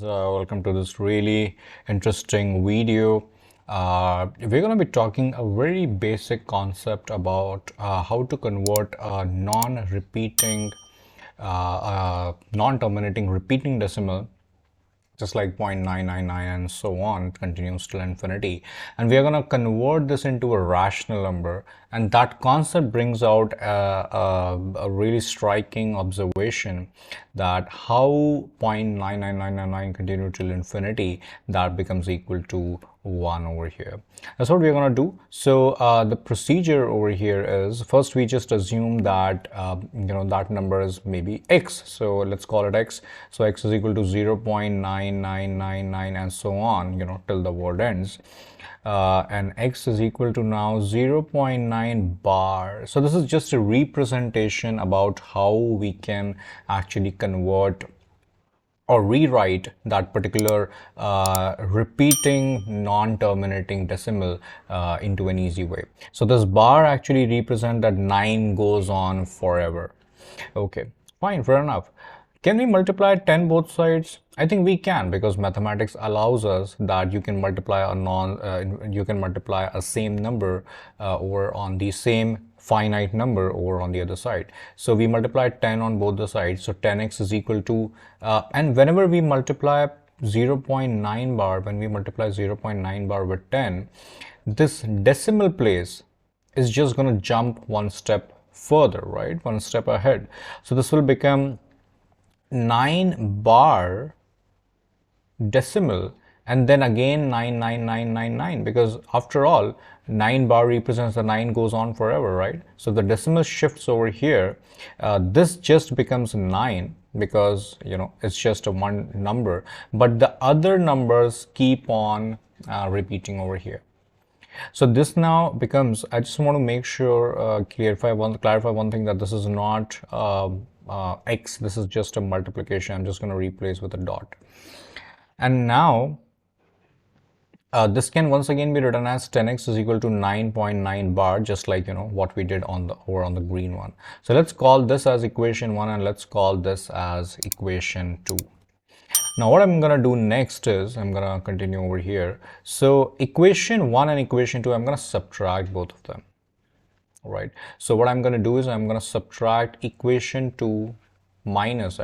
Welcome to this really interesting video. We're going to be talking a very basic concept about how to convert a non-terminating repeating decimal, just like 0.999 and so on, continues till infinity. And we are going to convert this into a rational number. And that concept brings out a really striking observation that how 0.99999 continue till infinity, that becomes equal to 1 over here. That's what we're going to do. So the procedure over here is, first we just assume that that number is maybe x, so let's call it x. So x is equal to 0.9999 and so on, till the word ends. And x is equal to now 0.9 bar. So this is just a representation about how we can actually convert or rewrite that particular repeating non-terminating decimal into an easy way. So this bar actually represents that 9 goes on forever. Okay, fine, fair enough. Can we multiply 10 both sides? I think we can, because mathematics allows us that you can multiply a same number over on the same finite number over on the other side. So we multiply 10 on both the sides. So 10x is equal to, and whenever we multiply 0.9 bar, when we multiply 0.9 bar with 10, this decimal place is just going to jump one step further, right? One step ahead. So this will become 9 bar decimal, and then again 99999, because after all 9 bar represents the 9 goes on forever, right? So the decimal shifts over here. This just becomes 9 because it's just a one number, but the other numbers keep on repeating over here. So this now becomes, I just want to make sure, clarify one thing, that this is not x, this is just a multiplication. I'm just going to replace with a dot. And now this can once again be written as 10x is equal to 9.9 bar, just like what we did over on the green one. So let's call this as equation 1 and let's call this as equation 2. Now what I'm going to do next is I'm going to continue over here. So equation 1 and equation 2, I'm going to subtract both of them. All right. So what I'm going to do is I'm going to subtract equation 2 minus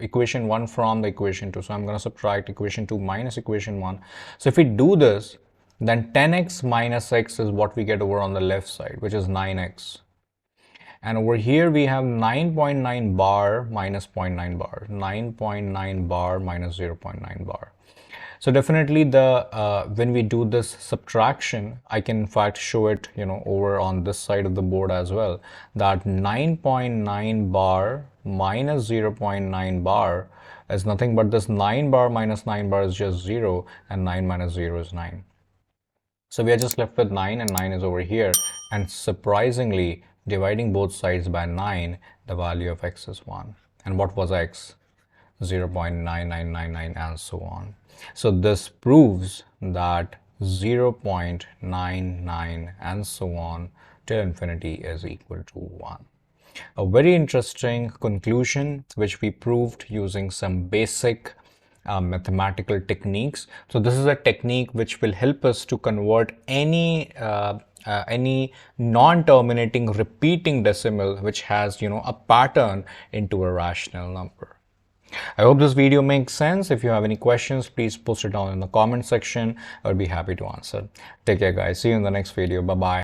equation 1 from the equation 2. So I'm going to subtract equation 2 minus equation 1. So if we do this, then 10x minus x is what we get over on the left side, which is 9x. And over here we have 9.9 bar minus 0.9 bar, 9.9 bar minus 0.9 bar. So definitely when we do this subtraction, I can in fact show it over on this side of the board as well, that 9.9 bar minus 0.9 bar is nothing but this 9 bar minus 9 bar is just 0, and 9 minus 0 is 9. So we are just left with 9, and 9 is over here, and surprisingly, dividing both sides by 9, the value of x is 1. And what was x? 0.9999 and so on. So this proves that 0.99 and so on till infinity is equal to 1. A very interesting conclusion which we proved using some basic mathematical techniques. So this is a technique which will help us to convert any non-terminating repeating decimal which has a pattern into a rational number. I hope this video makes sense. If you have any questions, please post it down in the comment section. I would be happy to answer. Take care, guys. See you in the next video. Bye bye.